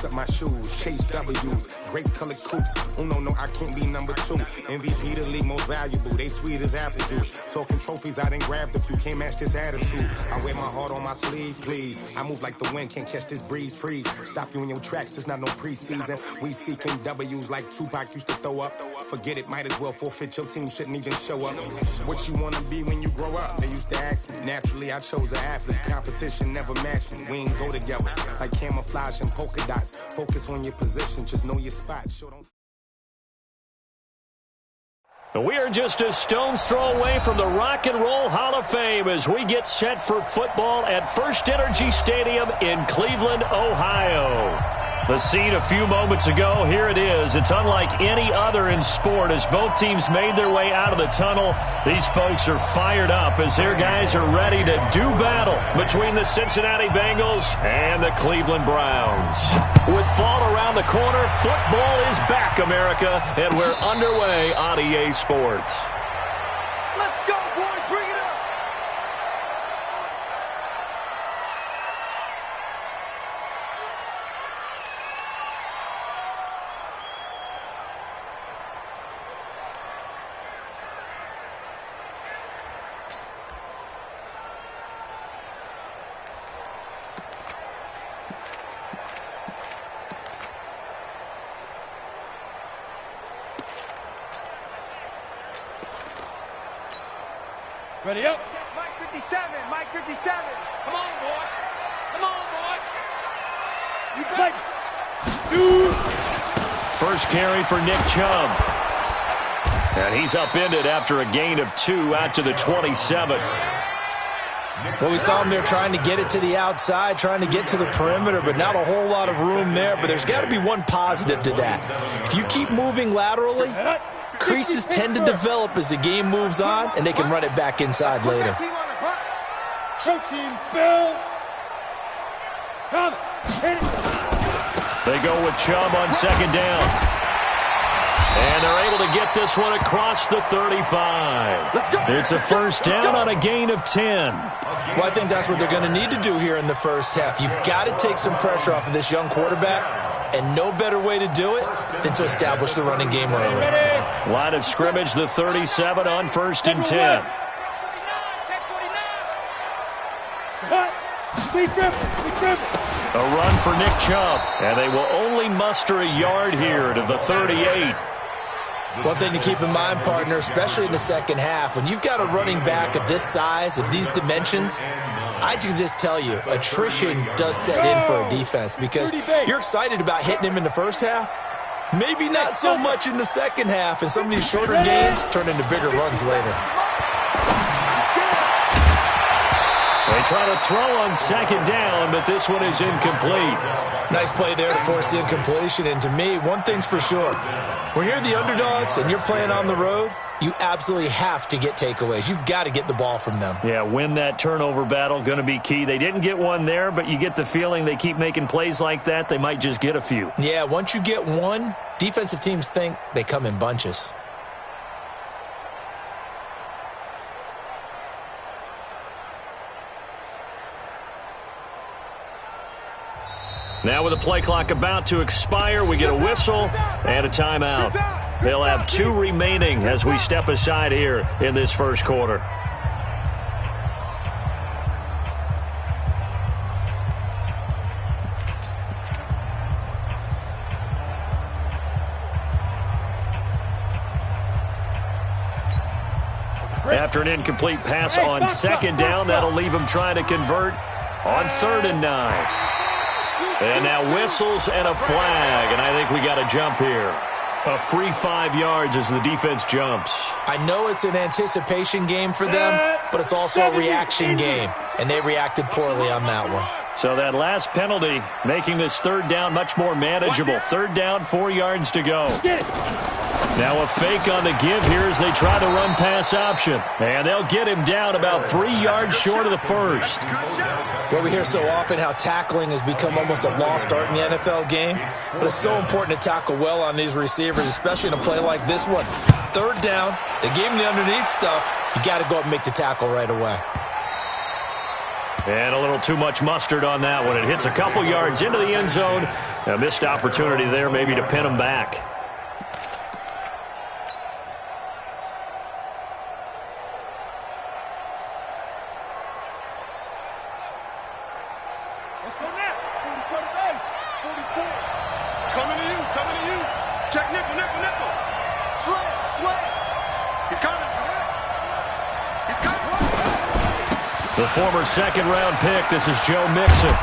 lace up my shoes, chase W's, great colored coops. Oh no, I can't be number 2. MVP the league most valuable, they sweet as apple juice. Talking trophies, I done grabbed a few, can't match this attitude. I wear my heart on my sleeve, please. I move like the wind, can't catch this breeze, freeze. Stop you in your tracks, it's not no preseason. We seeking W's like Tupac used to throw up. Forget it, might as well forfeit, your team shouldn't even show up. What you wanna be when you grow up? They used to ask me. Naturally, I chose an athlete. Competition never matched me. We ain't go together like camouflage and polka dots. Focus on your position, just know your spot. Sure don't. We are just a stone's throw away from the Rock and Roll Hall of Fame as we get set for football at First Energy Stadium in Cleveland, Ohio. The scene a few moments ago, here it is. It's unlike any other in sport as both teams made their way out of the tunnel. These folks are fired up as their guys are ready to do battle between the Cincinnati Bengals and the Cleveland Browns. With fall around the corner, football is back, America, and we're underway on EA Sports. Let's go, boys. Bring it up. Ready up. Mike 57. Mike 57. Come on, boy. Come on, boy. You play. First carry for Nick Chubb. And he's upended after a gain of 2 out to the 27. Well, we saw him there trying to get it to the outside, trying to get to the perimeter, but not a whole lot of room there. But there's got to be one positive to that. If you keep moving laterally, creases tend to develop as the game moves on, and they can run it back inside later. Show team spill. Come. They go with Chubb on second down. And they're able to get this one across the 35. It's a first down on a gain of 10. Well, I think that's what they're going to need to do here in the first half. You've got to take some pressure off of this young quarterback, and no better way to do it than to establish the running game early. Line of scrimmage, the 37 on first and 10. A run for Nick Chubb, and they will only muster a yard here to the 38. One thing to keep in mind, partner, especially in the second half, when you've got a running back of this size, of these dimensions, I can just tell you, attrition does set in for a defense because you're excited about hitting him in the first half. Maybe not so much in the second half, and some of these shorter gains turn into bigger runs later. They try to throw on second down, but this one is incomplete. Nice play there to force the incompletion, and to me, one thing's for sure. When you're the underdogs and you're playing on the road, you absolutely have to get takeaways. You've got to get the ball from them. Yeah, win that turnover battle, going to be key. They didn't get one there, but you get the feeling they keep making plays like that, they might just get a few. Yeah, once you get one, defensive teams think they come in bunches. Now with the play clock about to expire, we get a whistle and a timeout. They'll have 2 remaining as we step aside here in this first quarter. After an incomplete pass on second down, that'll leave them trying to convert on 3rd and 9. And now whistles and a flag, and I think we got a jump here. A free 5 yards as the defense jumps. I know it's an anticipation game for them, but it's also a reaction game, and they reacted poorly on that one. So that last penalty making this 3rd down much more manageable. 3rd down, 4 yards to go. Now a fake on the give here as they try to run pass option. And they'll get him down about 3 yards short of the first. Well, we hear so often how tackling has become almost a lost art in the NFL game. But it's so important to tackle well on these receivers, especially in a play like this one. 3rd down, they gave him the underneath stuff. You got to go up and make the tackle right away. And a little too much mustard on that one. It hits a couple yards into the end zone A missed opportunity there maybe to pin him back. Let's go now. 40 base. 44. Coming to you. Check nickel. Sled. He's coming. The former second-round pick, this is Joe Mixon.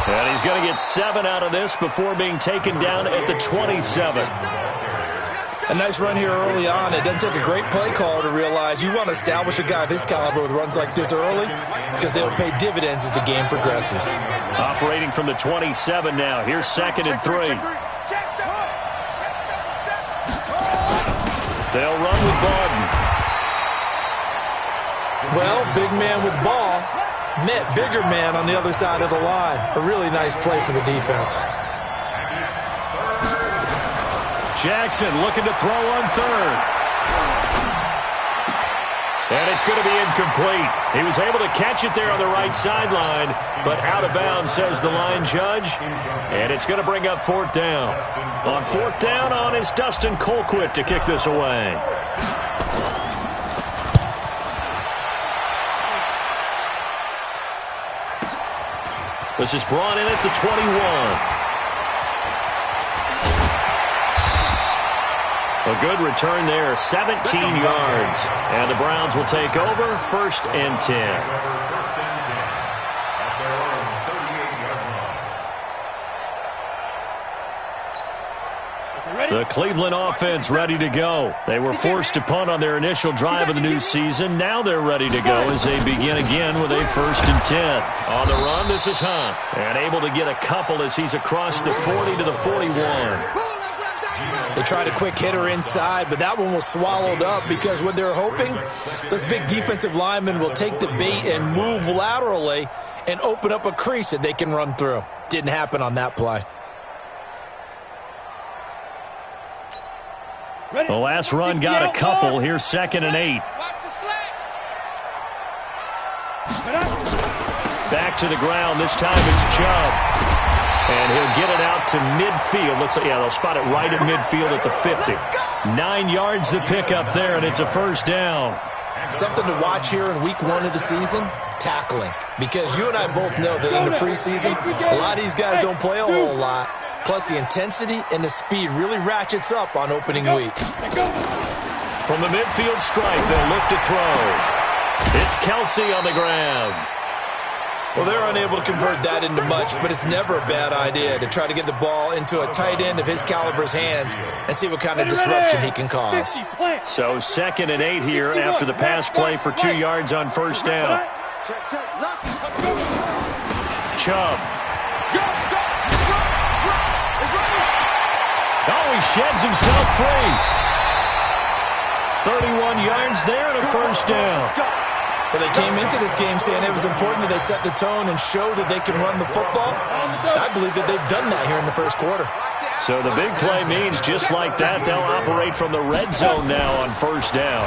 And he's going to get 7 out of this before being taken down at the 27. A nice run here early on. It doesn't take a great play caller to realize you want to establish a guy of his caliber with runs like this early because they'll pay dividends as the game progresses. Operating from the 27 now. Here's 2nd and 3. They'll run with Barden. Well, big man with ball met bigger man on the other side of the line. A really nice play for the defense. Jackson looking to throw on 3rd. And it's going to be incomplete. He was able to catch it there on the right sideline, but out of bounds, says the line judge. And it's going to bring up 4th down. On 4th down is Dustin Colquitt to kick this away. This is brought in at the 21. A good return there, 17 yards. And the Browns will take over, 1st and 10. The Cleveland offense ready to go. They were forced to punt on their initial drive of the new season. Now they're ready to go as they begin again with a 1st and 10. On the run, this is Hunt. And able to get a couple as he's across the 40 to the 41. They tried a quick hitter inside, but that one was swallowed up because what they're hoping, those big defensive linemen will take the bait and move laterally and open up a crease that they can run through. Didn't happen on that play. The last run got a couple. Here's 2nd and 8. Back to the ground. This time it's Chubb. And he'll get it out to midfield. Looks like, they'll spot it right at midfield at the 50. 9 yards to pick up there, and it's a 1st down. Something to watch here in week 1 of the season, tackling. Because you and I both know that in the preseason, a lot of these guys don't play a whole lot. Plus, the intensity and the speed really ratchets up on opening week. From the midfield stripe, they'll look to throw. It's Kelsey on the ground. Well, they're unable to convert that into much, but it's never a bad idea to try to get the ball into a tight end of his caliber's hands and see what kind of disruption he can cause. So 2nd and 8 here after the pass play for 2 yards on 1st down. Chubb. Oh, he sheds himself free. 31 yards there and a 1st down. Well, they came into this game saying it was important that they set the tone and show that they can run the football. I believe that they've done that here in the 1st quarter. So the big play means just like that, they'll operate from the red zone now on 1st down.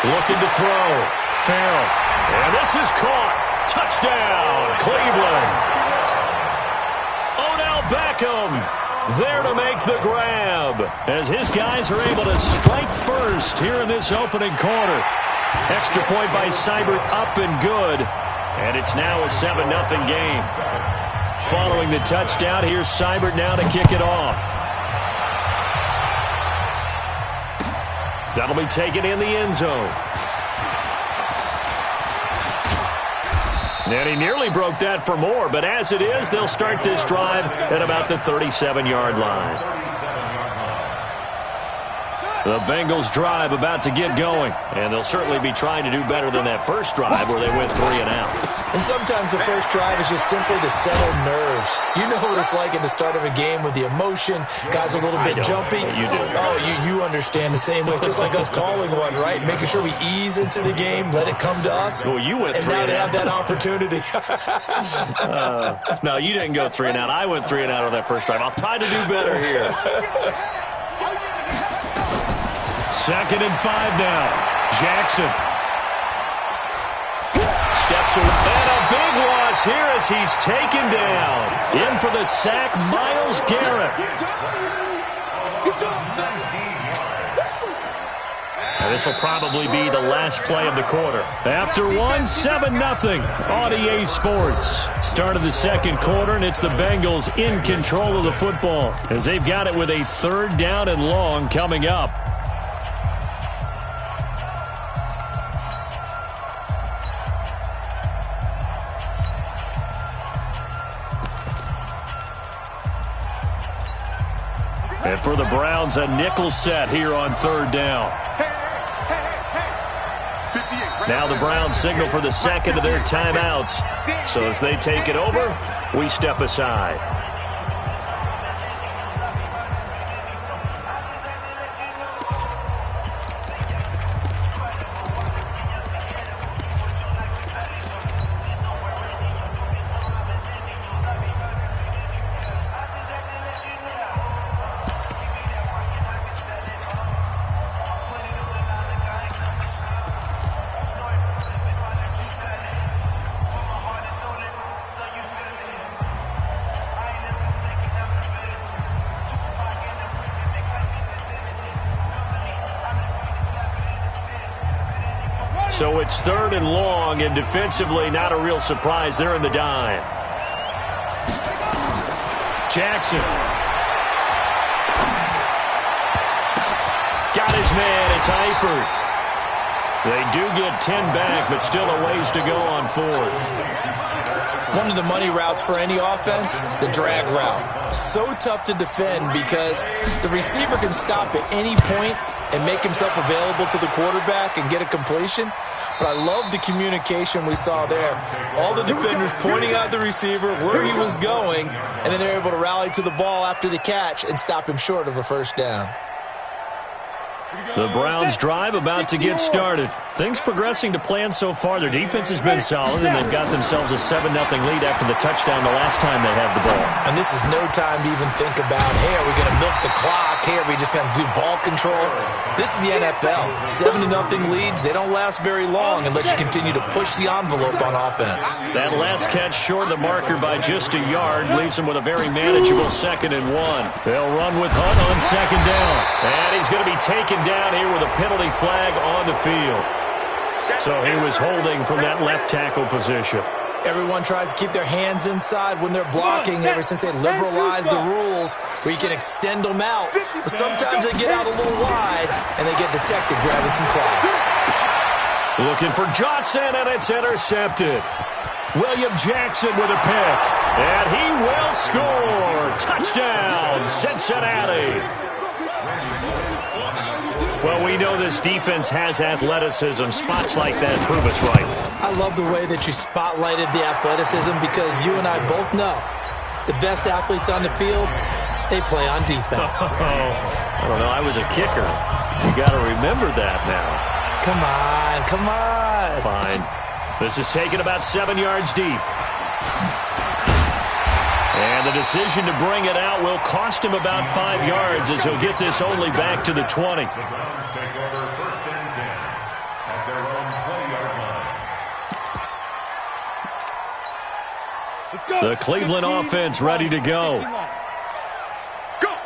Looking to throw. Farrell. And this is caught. Touchdown, Cleveland. Odell Beckham there to make the grab as his guys are able to strike first here in this opening quarter. Extra point by Seibert up and good. And it's now a 7-0 game. Following the touchdown, here's Seibert now to kick it off. That'll be taken in the end zone. And he nearly broke that for more, but as it is, they'll start this drive at about the 37-yard line. The Bengals drive about to get going, and they'll certainly be trying to do better than that first drive where they went 3 and out. And sometimes the first drive is just simply to settle nerves. You know what it's like at the start of a game with the emotion, guys a little bit jumpy. You do. Oh, you understand the same way. It's just like us calling one, right? Making sure we ease into the game, let it come to us. Well, you went 3 and out. And now they have that opportunity. No, you didn't go 3 and out. I went 3 and out on that first drive. I'll try to do better here. 2nd and 5 now. Jackson. steps away. And a big loss here as he's taken down. In for the sack, Myles Garrett. And this will probably be the last play of the quarter. After one, 7-0 on EA Sports. Start of the second quarter, and it's the Bengals in control of the football as they've got it with a 3rd down and long coming up. And for the Browns, a nickel set here on 3rd down. Now the Browns signal for the second of their timeouts. So as they take it over, we step aside. So it's 3rd and long, and defensively not a real surprise. They're in the dime. Jackson. Got his man. It's Eifert. They do get 10 back, but still a ways to go on 4th. One of the money routes for any offense, the drag route. So tough to defend because the receiver can stop at any point and make himself available to the quarterback and get a completion. But I love the communication we saw there. All the defenders pointing out the receiver, where he was going, and then they're able to rally to the ball after the catch and stop him short of a 1st down. The Browns drive about to get started. Things progressing to plan so far. Their defense has been solid, and they've got themselves a 7-0 lead after the touchdown the last time they had the ball. And this is no time to even think about, hey, are we going to milk the clock? Hey, are we just going to do ball control? This is the NFL. 7-0 leads, they don't last very long unless you continue to push the envelope on offense. That last catch short of the marker by just a yard leaves them with a very manageable 2nd and 1. They'll run with Hunt on 2nd down. And he's going to be taken down here with a penalty flag on the field. So he was holding from that left tackle position. Everyone tries to keep their hands inside when they're blocking ever since they liberalized the rules where you can extend them out. But sometimes they get out a little wide and they get detected grabbing some cloth. Looking for Johnson, and it's intercepted. William Jackson with a pick. And he will score. Touchdown, Cincinnati. Well, we know this defense has athleticism. Spots like that prove us right. I love the way that you spotlighted the athleticism because you and I both know the best athletes on the field, they play on defense. I don't know. I was a kicker. You got to remember that now. Come on, come on. Fine. This is taken about 7 yards deep. And the decision to bring it out will cost him about 5 yards as he'll get this only back to the 20. The Browns take over 1st and 10 at their own 20-yard line. The Cleveland offense ready to go. Go!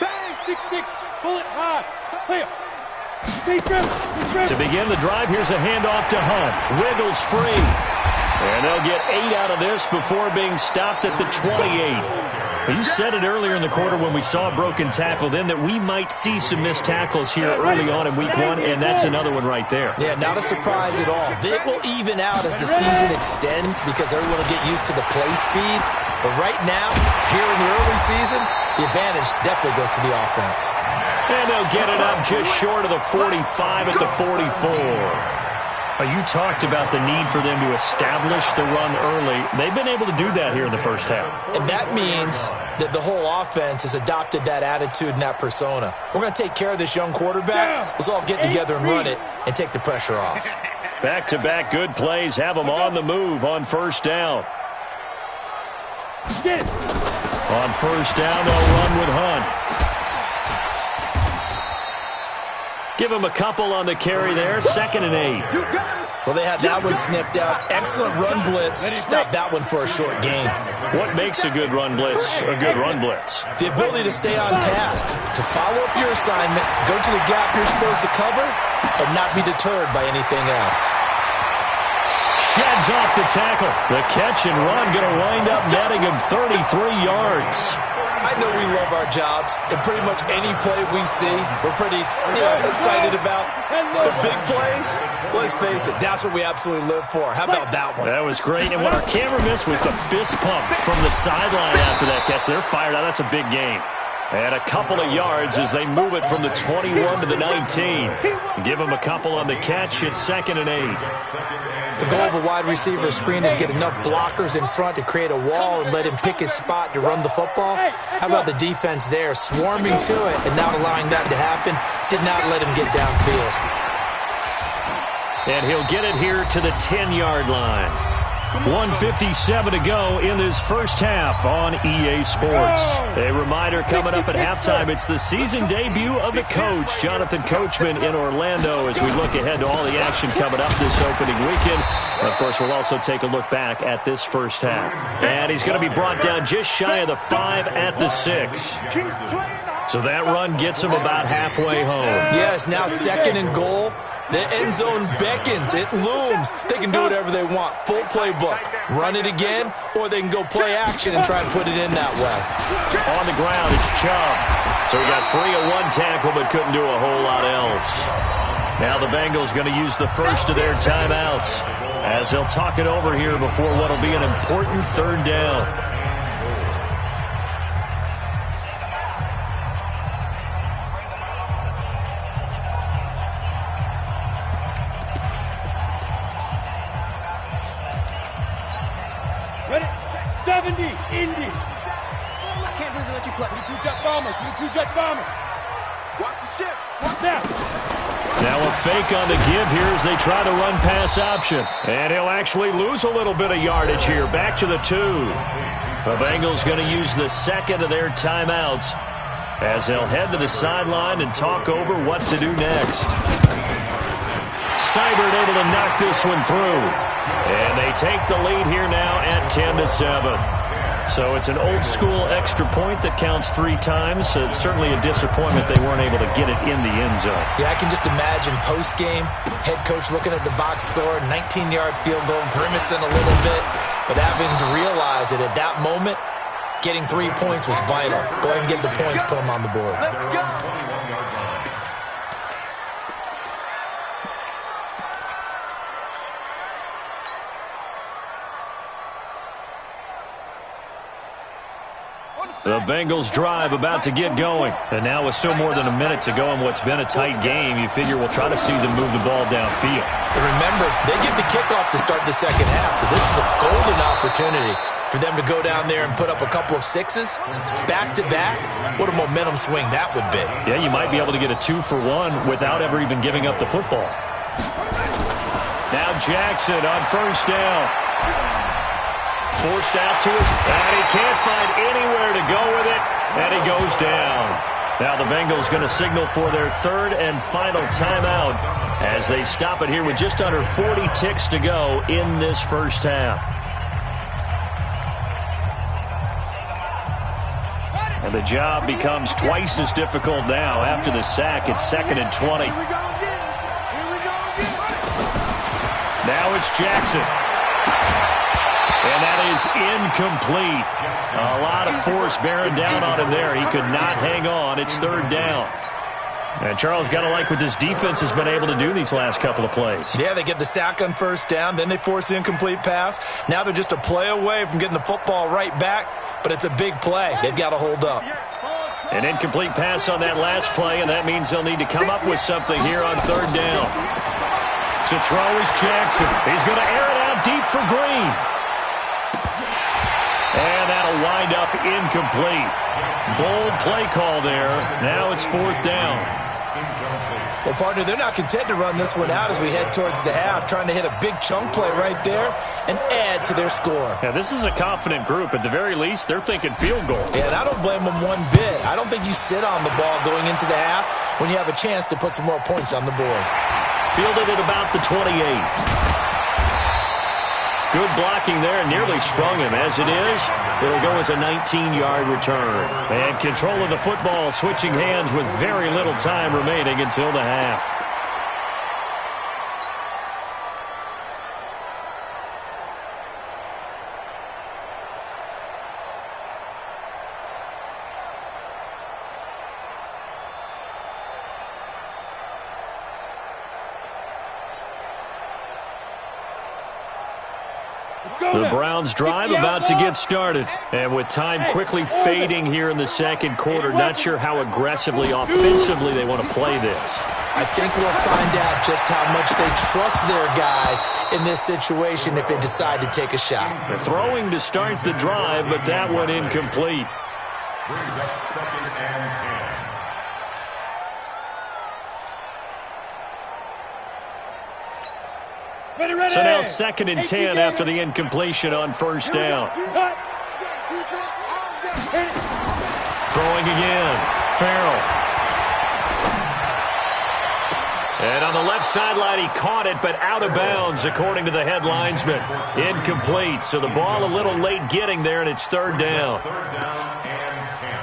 Bang! 6-6. Pull it hard. Clear. To begin the drive, here's a handoff to Hunt. Wiggles free. And they'll get 8 out of this before being stopped at the 28. Well, you said it earlier in the quarter when we saw a broken tackle then that we might see some missed tackles here early on in week 1, and that's another one right there. Yeah, not a surprise at all. It will even out as the season extends because everyone will get used to the play speed. But right now, here in the early season, the advantage definitely goes to the offense. And they'll get it up just short of the 45 at the 44. You talked about the need for them to establish the run early. They've been able to do that here in the first half. And that means that the whole offense has adopted that attitude and that persona. We're going to take care of this young quarterback. Let's all get together and run it and take the pressure off. Back-to-back good plays have them on the move on 1st down. On 1st down, they'll run with Hunt. Give him a couple on the carry there. 2nd and 8. Well, they had that one sniffed out. Excellent run blitz. Stopped that one for a short gain. What makes a good run blitz a good run blitz? The ability to stay on task, to follow up your assignment, go to the gap you're supposed to cover, and not be deterred by anything else. Sheds off the tackle. The catch and run going to wind up netting him 33 yards. I know we love our jobs, and pretty much any play we see, we're pretty excited about. The big plays, let's face it, that's what we absolutely live for. How about that one? That was great, and what our camera missed was the fist pumps from the sideline after that catch. They're fired out. That's a big game. And a couple of yards as they move it from the 21 to the 19. Give them a couple on the catch. It's 2nd and 8. The goal of a wide receiver screen is get enough blockers in front to create a wall and let him pick his spot to run the football. How about the defense there, swarming to it and not allowing that to happen? Did not let him get downfield. And he'll get it here to the 10-yard line. 1:57 to go in this first half on EA Sports. A reminder coming up at halftime, it's the season debut of the coach, Jonathan Coachman, in Orlando, as we look ahead to all the action coming up this opening weekend. And of course, we'll also take a look back at this first half. And he's going to be brought down just shy of the 5 at the 6. So that run gets him about halfway home. Yes, now 2nd and goal. The end zone beckons. It looms. They can do whatever they want. Full playbook. Run it again, or they can go play action and try to put it in that way. On the ground, it's Chubb. So he got free of one tackle, but couldn't do a whole lot else. Now the Bengals going to use the first of their timeouts as they'll talk it over here before what will be an important 3rd down. Ready? 70, Indy. I can't believe they let you play. 22 jet bombers. 22 jet bombers. Watch the ship. Watch out. Now a fake on the give here as they try to run pass option. And he'll actually lose a little bit of yardage here. Back to the 2. The Bengals going to use the 2nd of their timeouts as they'll head to the sideline and talk over what to do next. Seibert able to knock this one through. And they take the lead here now at 10-7. So it's an old-school extra point that counts 3 times. So it's certainly a disappointment they weren't able to get it in the end zone. Yeah, I can just imagine post-game, head coach looking at the box score, 19-yard field goal, grimacing a little bit, but having to realize that at that moment, getting 3 points was vital. Go ahead and get the points, put them on the board. Let's go. The Bengals drive about to get going. And now with still more than a minute to go in what's been a tight game, you figure we'll try to see them move the ball downfield. And remember, they get the kickoff to start the second half, so this is a golden opportunity for them to go down there and put up a couple of 6s back-to-back. What a momentum swing that would be. Yeah, you might be able to get a 2-for-1 without ever even giving up the football. Now Jackson on first down. Forced out to his, and he can't find anywhere to go with it, and he goes down. Now the Bengals going to signal for their 3rd and final timeout as they stop it here with just under 40 ticks to go in this first half. And the job becomes twice as difficult now after the sack. It's 2nd and 20. Here we go again. Here we go again. Now it's Jackson. And that is incomplete. A lot of force bearing down on him there. He could not hang on. It's 3rd down. And Charles, got to like what this defense has been able to do these last couple of plays. Yeah, they get the sack on first down, then they force the incomplete pass. Now they're just a play away from getting the football right back, but it's a big play. They've got to hold up. An incomplete pass on that last play, and that means they'll need to come up with something here on 3rd down. To throw is Jackson. He's going to air it out deep for Green. And that'll wind up incomplete. Bold play call there. Now it's 4th down. Well, partner, they're not content to run this one out as we head towards the half, trying to hit a big chunk play right there and add to their score. Yeah, this is a confident group. At the very least, they're thinking field goal. Yeah, and I don't blame them one bit. I don't think you sit on the ball going into the half when you have a chance to put some more points on the board. Fielded at about the 28. Good blocking there, nearly sprung him. As it is, it'll go as a 19-yard return. And control of the football switching hands with very little time remaining until the half. The Browns drive about to get started. And with time quickly fading here in the second quarter, not sure how aggressively, offensively they want to play this. I think we'll find out just how much they trust their guys in this situation if they decide to take a shot. They're throwing to start the drive, but that one incomplete. Brings up 2nd and 10. So now 2nd and 10 after the incompletion on first down. Throwing again. Farrell. And on the left sideline, he caught it, but out of bounds, according to the head linesman. Incomplete. So the ball a little late getting there, and it's 3rd down. 3rd down and 10.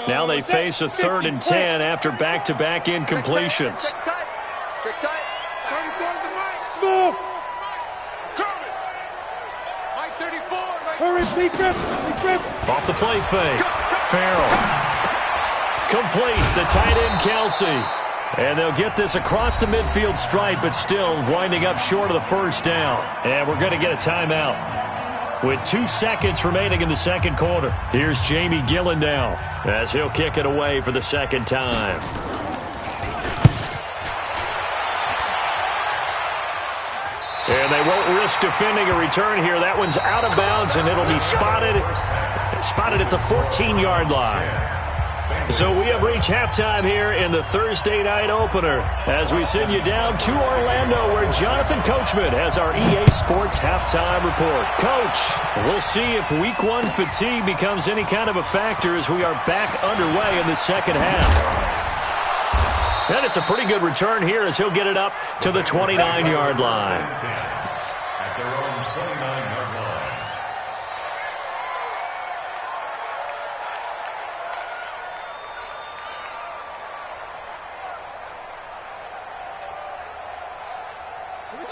Now they face a 3rd and 10 after back-to-back incompletions. Small. Hurry, Lee Griff. Off the play fake. Farrell. Complete. The tight end, Kelsey. And they'll get this across the midfield stripe, but still winding up short of the first down. And we're going to get a timeout. With 2 seconds remaining in the second quarter, here's Jamie Gillen now as he'll kick it away for the second time. And they won't risk defending a return here. That one's out of bounds, and it'll be spotted at the 14-yard line. So we have reached halftime here in the Thursday night opener as we send you down to Orlando where Jonathan Coachman has our EA Sports halftime report. Coach, we'll see if week 1 fatigue becomes any kind of a factor as we are back underway in the second half. And it's a pretty good return here as he'll get it up to the 29-yard line. At their own 29-yard line.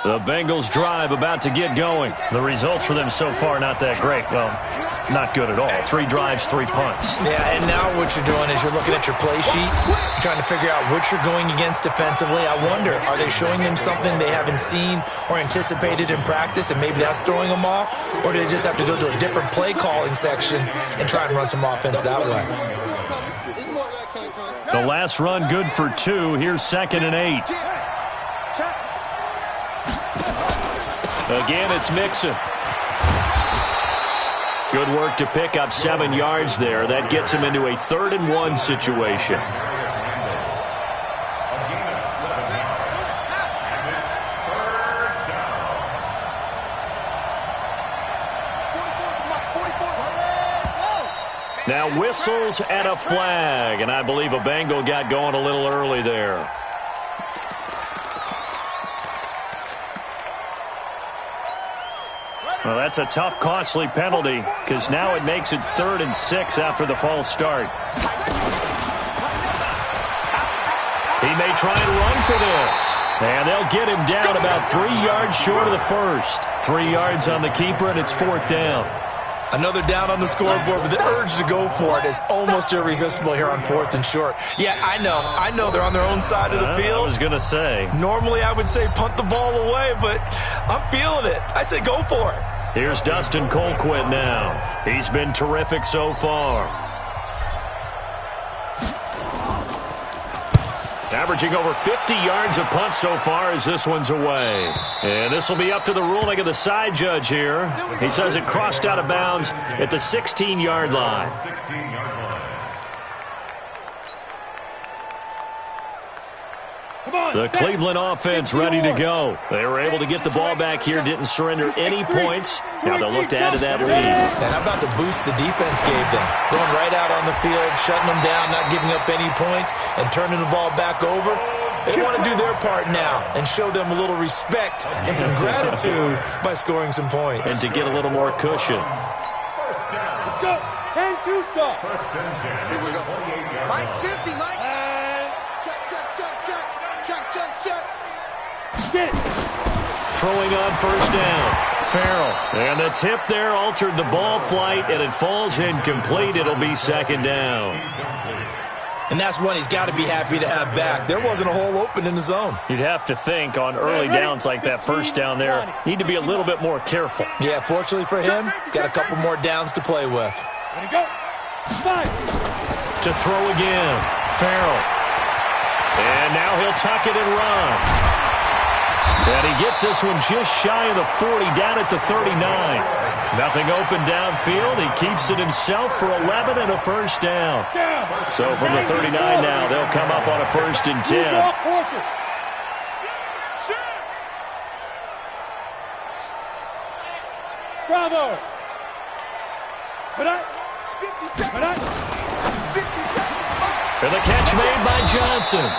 The Bengals drive about to get going. The results for them so far not that great. Well, not good at all. 3 drives, 3 punts. Yeah, and now what you're doing is you're looking at your play sheet. You're trying to figure out what you're going against defensively. I wonder, are they showing them something they haven't seen or anticipated in practice, and maybe that's throwing them off? Or do they just have to go to a different play calling section and try and run some offense that way? The last run good for 2. Here's 2nd and 8. Again, it's Mixon. Good work to pick up 7 yards there. That gets him into a 3rd and 1 situation. Now whistles and a flag, and I believe a Bengal got going a little early there. Well, that's a tough, costly penalty because now it makes it 3rd and 6 after the false start. He may try and run for this. And they'll get him down about 3 yards short of the first. 3 yards on the keeper, and it's 4th down. Another down on the scoreboard, but the urge to go for it is almost irresistible here on 4th and short. Yeah, I know they're on their own side of the field. I was going to say. Normally I would say punt the ball away, but I'm feeling it. I say go for it. Here's Dustin Colquitt now. He's been terrific so far. Averaging over 50 yards a punt so far as this one's away. And this will be up to the ruling of the side judge here. He says it crossed out of bounds at the 16-yard line. 16-yard line. The Cleveland offense ready to go. They were able to get the ball back here, didn't surrender any points. Now they'll look to add to that lead. Now, how about the boost the defense gave them? Going right out on the field, shutting them down, not giving up any points, and turning the ball back over. They want to do their part now and show them a little respect and some gratitude by scoring some points. And to get a little more cushion. First down. Let's go. 10-2 stop. First and 10. Here we go. Mike's 50, Mike. Check, check, check, check. Check, check, check. Get it. Throwing on first down. Farrell. And the tip there altered the ball flight, and it falls incomplete. It'll be second down. And that's one he's got to be happy to have back. There wasn't a hole open in the zone. You'd have to think on early downs like that first down there, need to be a little bit more careful. Yeah, fortunately for him, got a couple more downs to play with. Ready, go. 5. To throw again. Farrell. And now he'll tuck it and run. And he gets this one just shy of the 40, down at the 39. Nothing open downfield. He keeps it himself for 11 and a first down. So from the 39 now, they'll come up on a first and 10. Bravo. And the catch made by Johnson.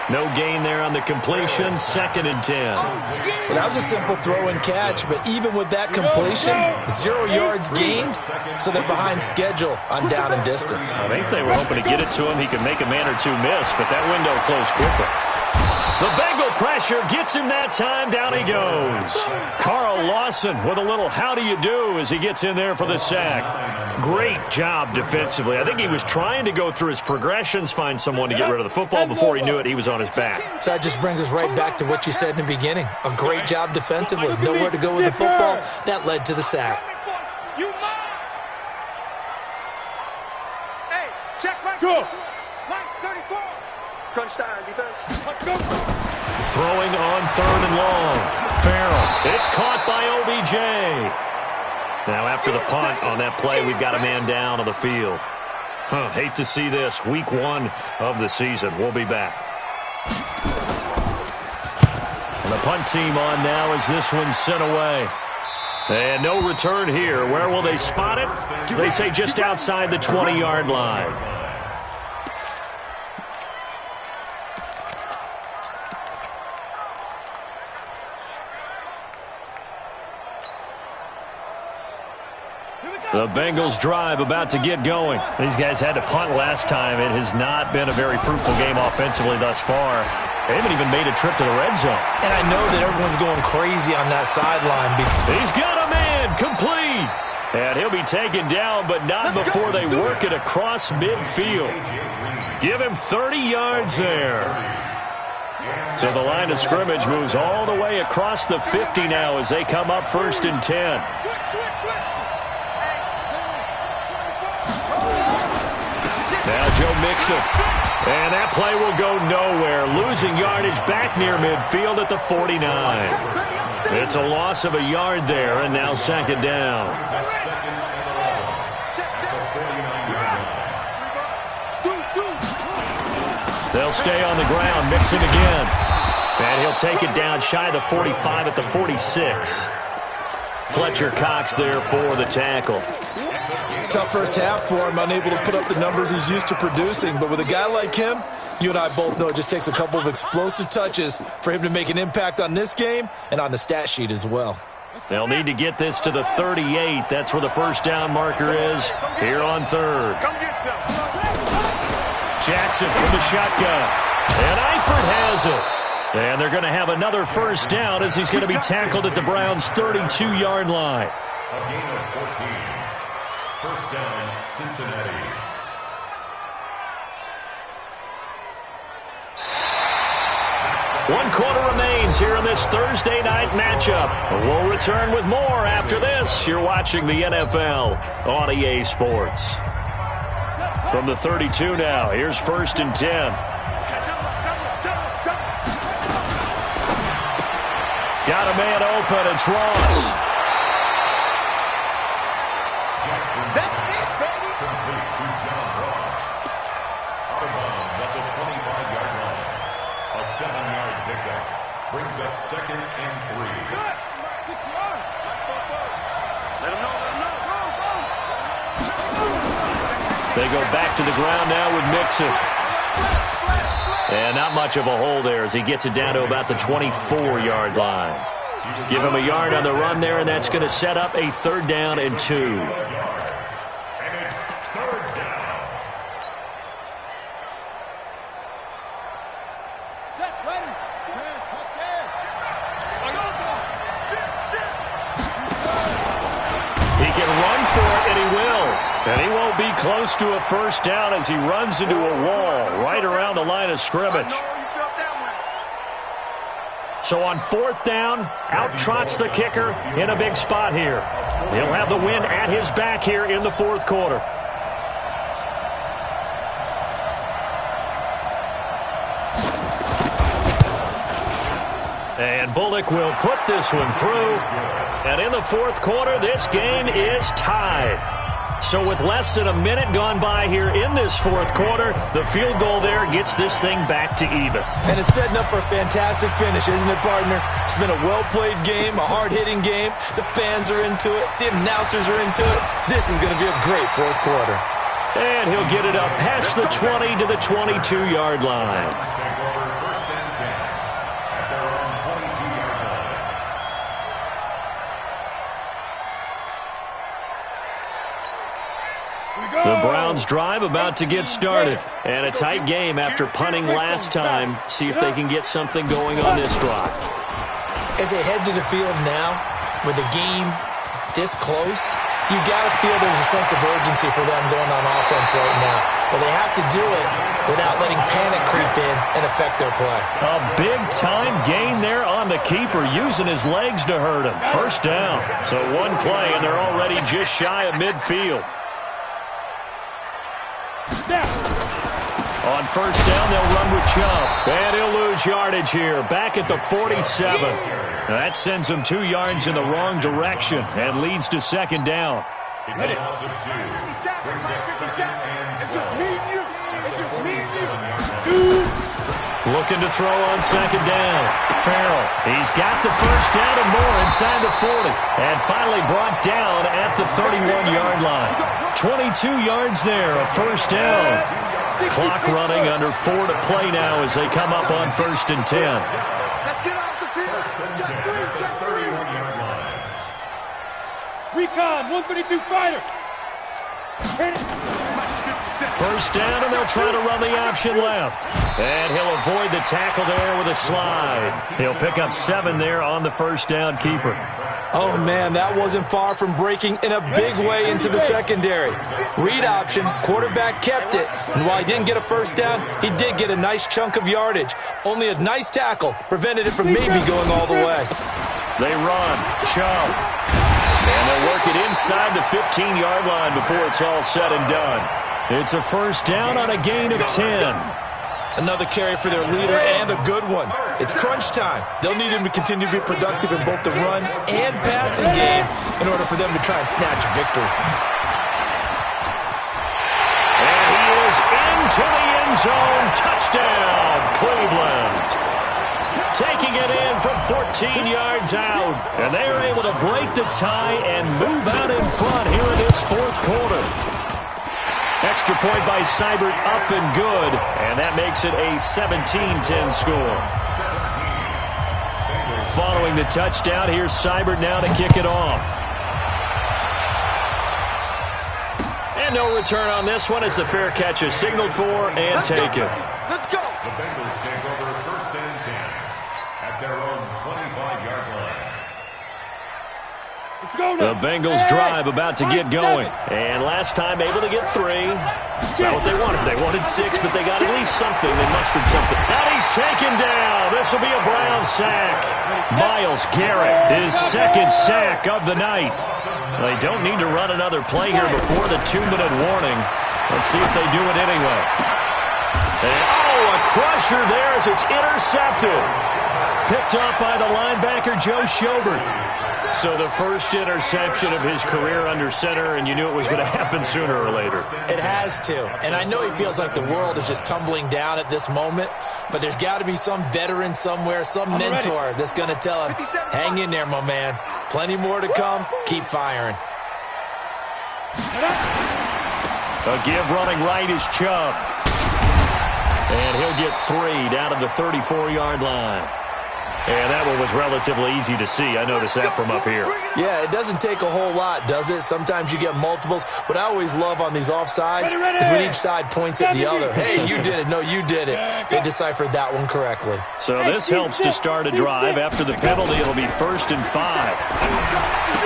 No gain there on the completion, second and 10. Well, that was a simple throw and catch, but even with that completion, 0 yards gained, so they're behind schedule on down and distance. I think they were hoping to get it to him. He could make a man or two miss, but that window closed quickly. The Bengal pressure gets him that time. Down he goes. Carl Lawson with a little how do you do as he gets in there for the sack. Great job defensively. I think he was trying to go through his progressions, find someone to get rid of the football. Before he knew it, he was on his back. So that just brings us right back to what you said in the beginning. A great job defensively. Nowhere to go with the football. That led to the sack. Hey, check Mike. Go. Mike, 34. Crunch time, defense. Let's go. Throwing on third and long. Farrell. It's caught by OBJ. Now after the punt on that play, we've got a man down on the field. Hate to see this. Week 1 of the season. We'll be back. And the punt team on now as this one's sent away. And no return here. Where will they spot it? They say just outside the 20-yard line. The Bengals drive about to get going. These guys had to punt last time. It has not been a very fruitful game offensively thus far. They haven't even made a trip to the red zone. And I know that everyone's going crazy on that sideline. He's got a man complete. And he'll be taken down, but not before they work it across midfield. Give him 30 yards there. So the line of scrimmage moves all the way across the 50 now as they come up first and 10. Now Joe Mixon. And that play will go nowhere. Losing yardage back near midfield at the 49. It's a loss of a yard there, and now second down. They'll stay on the ground. Mixon again. And he'll take it down shy of the 45 at the 46. Fletcher Cox there for the tackle. Tough first half for him, unable to put up the numbers he's used to producing. But with a guy like him, you and I both know it just takes a couple of explosive touches for him to make an impact on this game and on the stat sheet as well. They'll need to get this to the 38. That's where the first down marker is here on third. Jackson from the shotgun. And Eifert has it. And they're going to have another first down as he's going to be tackled at the Browns' 32-yard line. A gain of 14. First down, Cincinnati. One quarter remains here in this Thursday night matchup. We'll return with more after this. You're watching the NFL on EA Sports. From the 32 now, here's first and 10. Got a man open, it's Ross. Brings up 2nd and 3. Let him know. They go back to the ground now with Mixon. And not much of a hole there as he gets it down to about the 24-yard line. Give him a yard on the run there, and that's going to set up a 3rd down and 2. And it's 3rd down. Set, ready. Pass, Husky. He can run for it, and he will. And he won't be close to a 1st down as he runs into a wall right around the line of scrimmage. So on 4th down, out trots the kicker in a big spot here. He'll have the wind at his back here in the 4th quarter. And Bullock will put this one through. And in the 4th quarter, this game is tied. So with less than a minute gone by here in this 4th quarter, the field goal there gets this thing back to even. And it's setting up for a fantastic finish, isn't it, partner? It's been a well-played game, a hard-hitting game. The fans are into it. The announcers are into it. This is going to be a great 4th quarter. And he'll get it up past the 20 to the 22-yard line. Take over 1st and 10 at their own 22-yard line. The Browns drive about to get started. And a tight game after punting last time. See if they can get something going on this drive. As they head to the field now, with the game this close, you got to feel there's a sense of urgency for them going on offense right now. But they have to do it without letting panic creep in and affect their play. A big-time gain there on the keeper, using his legs to hurt him. 1st down. So one play, and they're already just shy of midfield. On 1st down, they'll run with Chubb. And he'll lose yardage here, back at the 47. That sends him 2 yards in the wrong direction and leads to 2nd down. It's a loss of 2. Brings up 2nd and 12. It's just me and you. It's just me and you. Looking to throw on 2nd down. Farrell, he's got the 1st down and more inside the 40. And finally brought down at the 31-yard line. 22 yards there, a 1st down. Clock running under 4 to play now as they come up on 1st and 10. Let's get off the field. Check 3. 31-yard line. Recon, 132 fighter. 1st down, and they'll try to run the option left. And he'll avoid the tackle there with a slide. He'll pick up 7 there on the 1st down keeper. Oh, man, that wasn't far from breaking in a big way into the secondary. Read option, quarterback kept it. And while he didn't get a 1st down, he did get a nice chunk of yardage. Only a nice tackle prevented it from maybe going all the way. They run. Chubb. And they'll work it inside the 15-yard line before it's all said and done. It's a 1st down on a gain of 10. Another carry for their leader, and a good one. It's crunch time. They'll need him to continue to be productive in both the run and passing game in order for them to try and snatch a victory. And he is into the end zone. Touchdown, Cleveland. Taking it in from 14 yards out. And they are able to break the tie and move out in front here in this 4th quarter. Extra point by Seibert, up and good. And that makes it a 17-10 score. Following the touchdown, here's Seibert now to kick it off. And no return on this one as the fair catch is signaled for and taken. Let's go. The Bengals take over 1st and 10 at their own 25-yard line. The Bengals drive about to get going. And last time able to get 3. It's not what they wanted. They wanted 6, but they got at least something. They mustered something. And he's taken down. This will be a Brown sack. Myles Garrett, his 2nd sack of the night. They don't need to run another play here before the 2-minute warning. Let's see if they do it anyway. And, a crusher there as it's intercepted. Picked up by the linebacker, Joe Schobert. So the first interception of his career under center, and you knew it was going to happen sooner or later. It has to. And I know he feels like the world is just tumbling down at this moment, but there's got to be some veteran somewhere, some mentor that's going to tell him, hang in there, my man. Plenty more to come. Keep firing. A give running right is Chubb. And he'll get 3 down to the 34-yard line. And that one was relatively easy to see. I noticed that from up here. Yeah, it doesn't take a whole lot, does it? Sometimes you get multiples. What I always love on these offsides is when each side points at the other. Hey, you did it. No, you did it. They deciphered that one correctly. So this helps to start a drive. After the penalty, it'll be 1st and 5.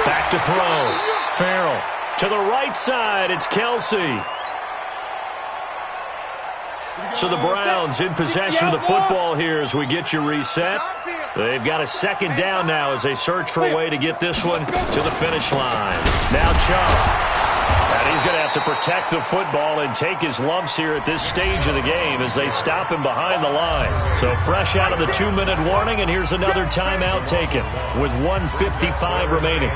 Back to throw. Farrell to the right side. It's Kelsey. So the Browns in possession of the football here as we get you reset. They've got a 2nd down now as they search for a way to get this one to the finish line. Now Chubb. And he's going to have to protect the football and take his lumps here at this stage of the game as they stop him behind the line. So fresh out of the 2-minute warning, and here's another timeout taken with 1:55 remaining.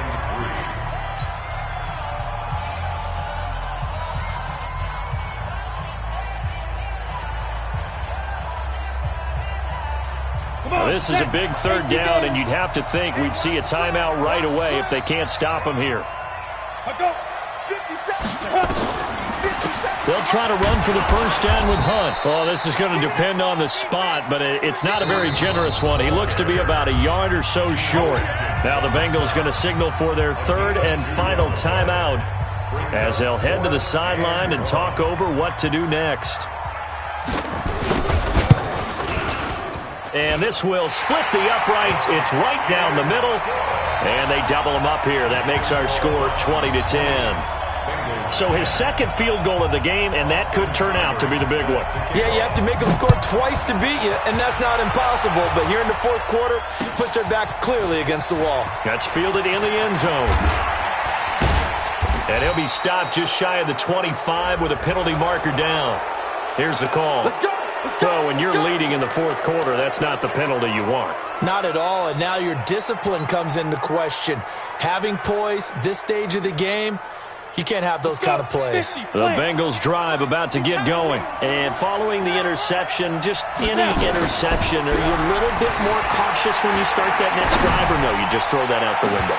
This is a big 3rd down, and you'd have to think we'd see a timeout right away if they can't stop him here. They'll try to run for the 1st down with Hunt. Well, this is going to depend on the spot, but it's not a very generous one. He looks to be about a yard or so short. Now the Bengals going to signal for their 3rd and final timeout as they'll head to the sideline and talk over what to do next. And this will split the uprights. It's right down the middle. And they double them up here. That makes our score 20-10. So his 2nd field goal of the game, and that could turn out to be the big one. Yeah, you have to make them score twice to beat you, and that's not impossible. But here in the 4th quarter, puts their backs clearly against the wall. That's fielded in the end zone. And he'll be stopped just shy of the 25 with a penalty marker down. Here's the call. Let's go. Well, when you're leading in the 4th quarter, that's not the penalty you want. Not at all, and now your discipline comes into question. Having poise this stage of the game, you can't have those kind of plays. The Bengals drive about to get going. And following the interception, just any interception, are you a little bit more cautious when you start that next drive, or no, you just throw that out the window?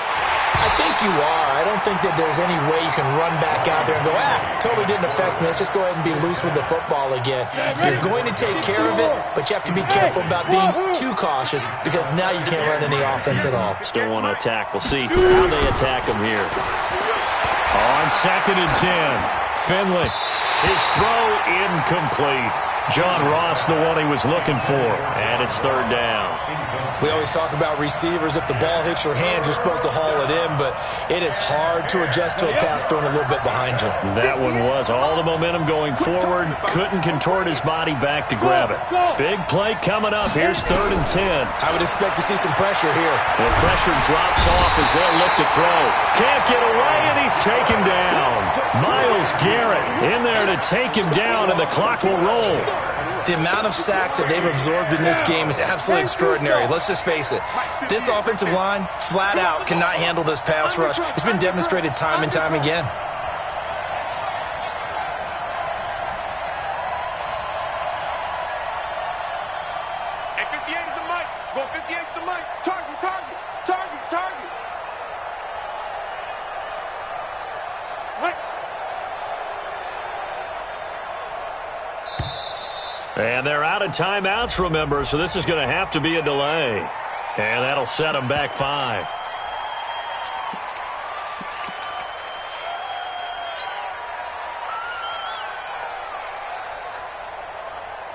I think you are. I don't think that there's any way you can run back out there and go, totally didn't affect me. Let's just go ahead and be loose with the football again. You're going to take care of it, but you have to be careful about being too cautious because now you can't run any offense at all. Still want to attack. We'll see how they attack him here. On 2nd and 10, Finley. His throw incomplete. John Ross, the one he was looking for, and it's 3rd down. We always talk about receivers. If the ball hits your hand, you're supposed to haul it in, but it is hard to adjust to a pass thrown a little bit behind you. That one was all the momentum going forward. Couldn't contort his body back to grab it. Big play coming up. Here's 3rd and 10. I would expect to see some pressure here. The pressure drops off as they'll look to throw. Can't get away, and he's taken down. Myles Garrett in there to take him down, and the clock will roll. The amount of sacks that they've absorbed in this game is absolutely extraordinary. Let's just face it. This offensive line, flat out, cannot handle this pass rush. It's been demonstrated time and time again. Hey, 58 is the mic. Go 58 is the mic. Target, target, target, target. Right. And they're out of timeouts, remember, so this is going to have to be a delay. And that'll set them back 5.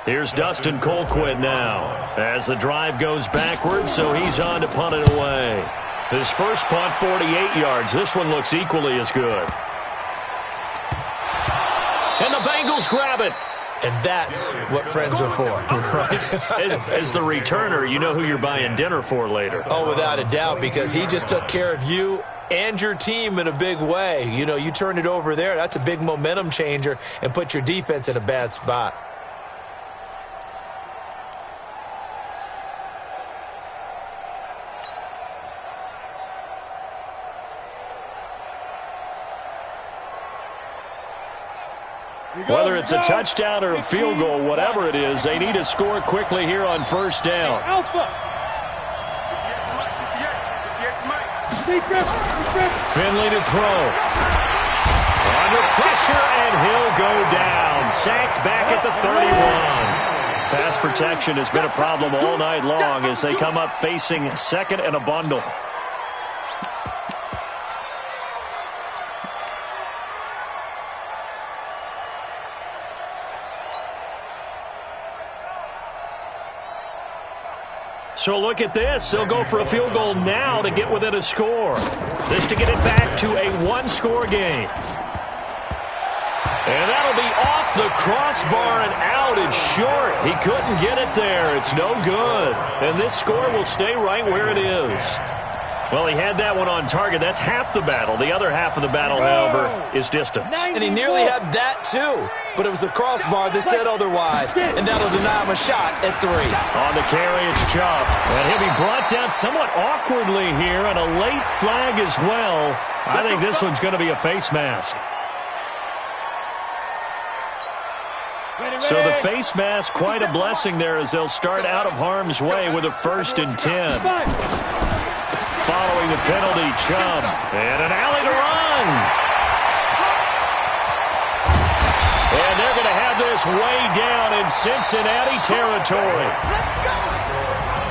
Here's Dustin Colquitt now as the drive goes backwards, so he's on to punt it away. His first punt, 48 yards. This one looks equally as good. And the Bengals grab it. And that's what friends are for. As the returner, you know who you're buying dinner for later. Oh, without a doubt, because he just took care of you and your team in a big way. You know, you turn it over there, that's a big momentum changer and put your defense in a bad spot. Whether it's a touchdown or a field goal, whatever it is, they need to score quickly here on first down. Finley to throw. Under pressure, and he'll go down. Sacked back at the 31. Pass protection has been a problem all night long as they come up facing second and a bundle. So look at this. They'll go for a field goal now to get within a score. This to get it back to a one-score game. And that'll be off the crossbar and out. It's short. He couldn't get it there. It's no good. And this score will stay right where it is. Well, he had that one on target. That's half the battle. The other half of the battle, however, is distance. And he nearly had that, too. But it was the crossbar that said otherwise. And that'll deny him a shot at 3. On the carry, it's Chubb. And he'll be brought down somewhat awkwardly here. And a late flag as well. I think this one's going to be a face mask. So the face mask, quite a blessing there as they'll start out of harm's way with a 1st and 10. Following the penalty, Chubb. And an alley to run. And they're going to have this way down in Cincinnati territory.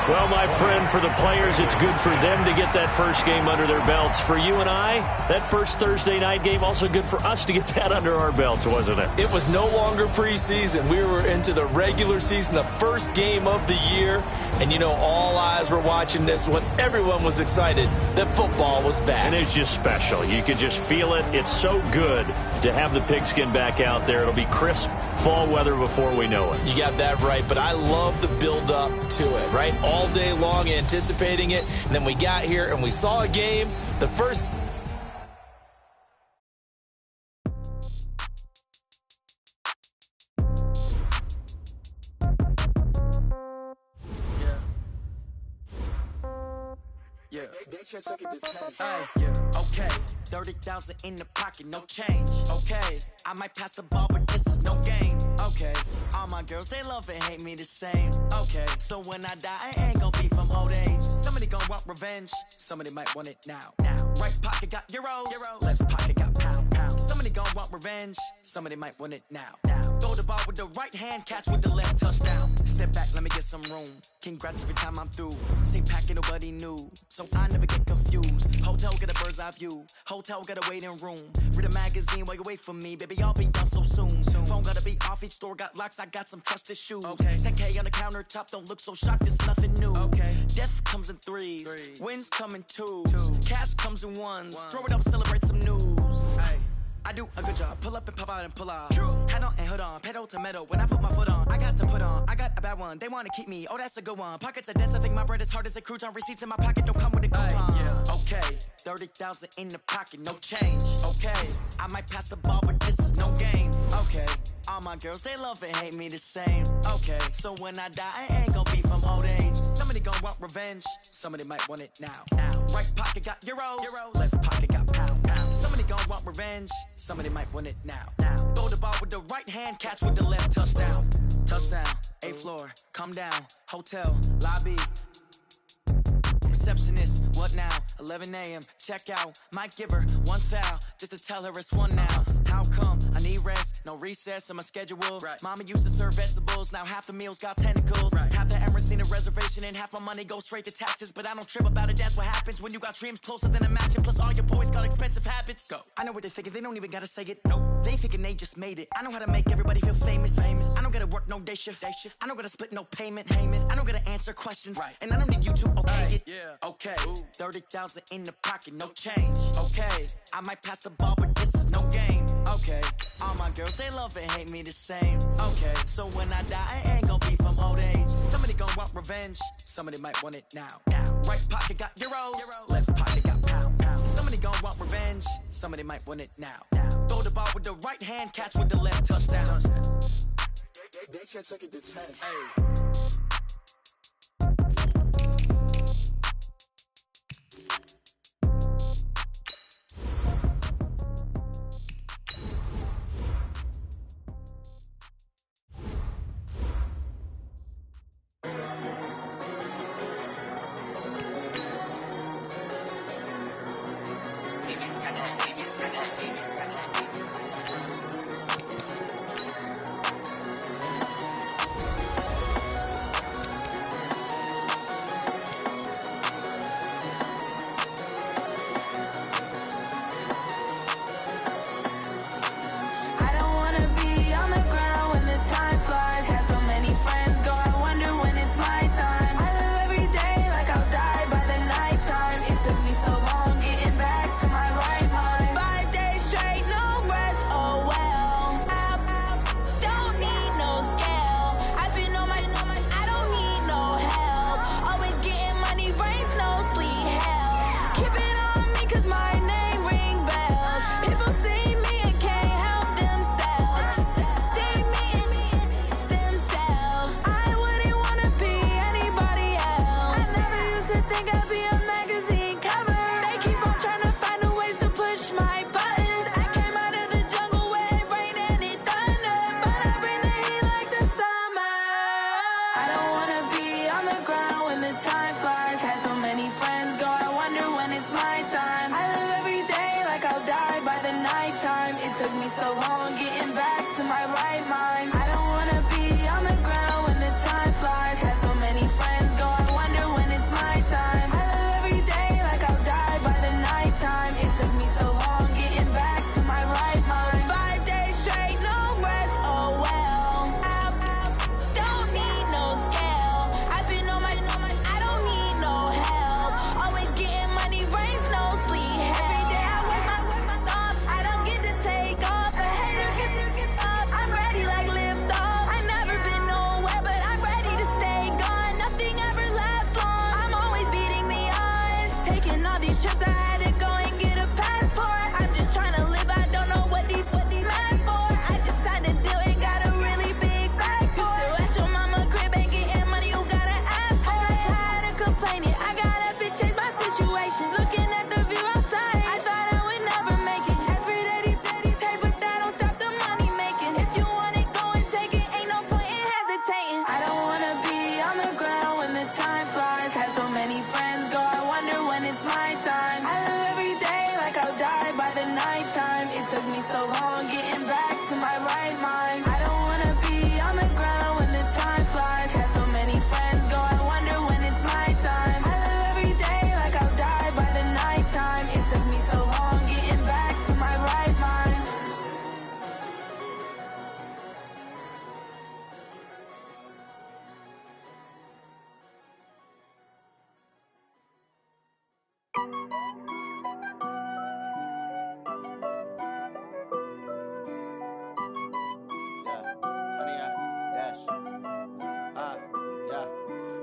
Well, my friend, for the players, it's good for them to get that first game under their belts. For you and I, that first Thursday night game, also good for us to get that under our belts, wasn't it? It was no longer preseason. We were into the regular season, the first game of the year. And, you know, all eyes were watching this when everyone was excited that football was back. And it's just special. You could just feel it. It's so good to have the pigskin back out there. It'll be crisp fall weather before we know it. You got that right, but I love the build-up to it, right? All day long anticipating it, and then we got here and we saw a game. The first... Yeah. Hey, yeah. Okay, 30,000 in the pocket, no change. Okay, I might pass the ball, but this is no game. Okay, all my girls, they love and hate me the same. Okay, so when I die, I ain't gonna be from old age. Somebody gonna want revenge, somebody might want it now. Right pocket got euros, left pocket got pound. Somebody gonna want revenge, somebody might want it now. Throw the ball with the right hand, catch with the left, touchdown. Step back, let me get some room. Congrats every time I'm through. Same packet, nobody knew, so I never get confused. Hotel get a bird's eye view. Hotel got a waiting room. Read a magazine while you wait for me. Baby, I'll be done so soon. Phone gotta be off, each store got locks. I got some trusted shoes. 10K on the countertop, don't look so shocked, it's nothing new. Death comes in threes. Wins come in twos. Cash comes in ones. Throw it up, celebrate some news. I do a good job. Pull up and pop out and pull out. True. Head on and hood on. Pedal to metal. When I put my foot on, I got to put on. I got a bad one. They want to keep me. Oh, that's a good one. Pockets are dense. I think my bread is hard as a crouton. Receipts in my pocket don't come with a coupon. Yeah. Okay. 30,000 in the pocket. No change. Okay. I might pass the ball, but this is no game. Okay. All my girls, they love and hate me the same. Okay. So when I die, I ain't gonna be from old age. Somebody gonna want revenge. Somebody might want it now. Right pocket got euros. Left pocket got pound. Somebody gonna want revenge. Somebody might want it now. Throw the ball with the right hand, catch with the left, touchdown. Touchdown, 8th floor, come down, hotel, lobby. Receptionist, what now? 11 a.m., check out. Might give her one foul, just to tell her it's one now. How come? I need rest, no recess in my schedule. Mama used to serve vegetables, now half the meals got tentacles. Half the Emirates need a reservation and half my money goes straight to taxes. But I don't trip about it, that's what happens when you got dreams closer than a match. And plus all your boys got expensive habits. Go. I know what they're thinking, they don't even gotta say it. Nope. They thinking they just made it. I know how to make everybody feel famous. I don't gotta work no day shift. I don't gotta split no payment. I don't gotta answer questions. And I don't need you to okay it. Okay, 30,000 in the pocket, no change. Okay, I might pass the ball, but this is no game. Okay, all my girls, they love and hate me the same. Okay, so when I die, I ain't gonna be from old age. Somebody gonna want revenge, somebody might want it now. Right pocket got euros, left pocket got pound. Somebody gonna want revenge, somebody might want it now. Throw the ball with the right hand, catch with the left, touchdown. They should take it to 10.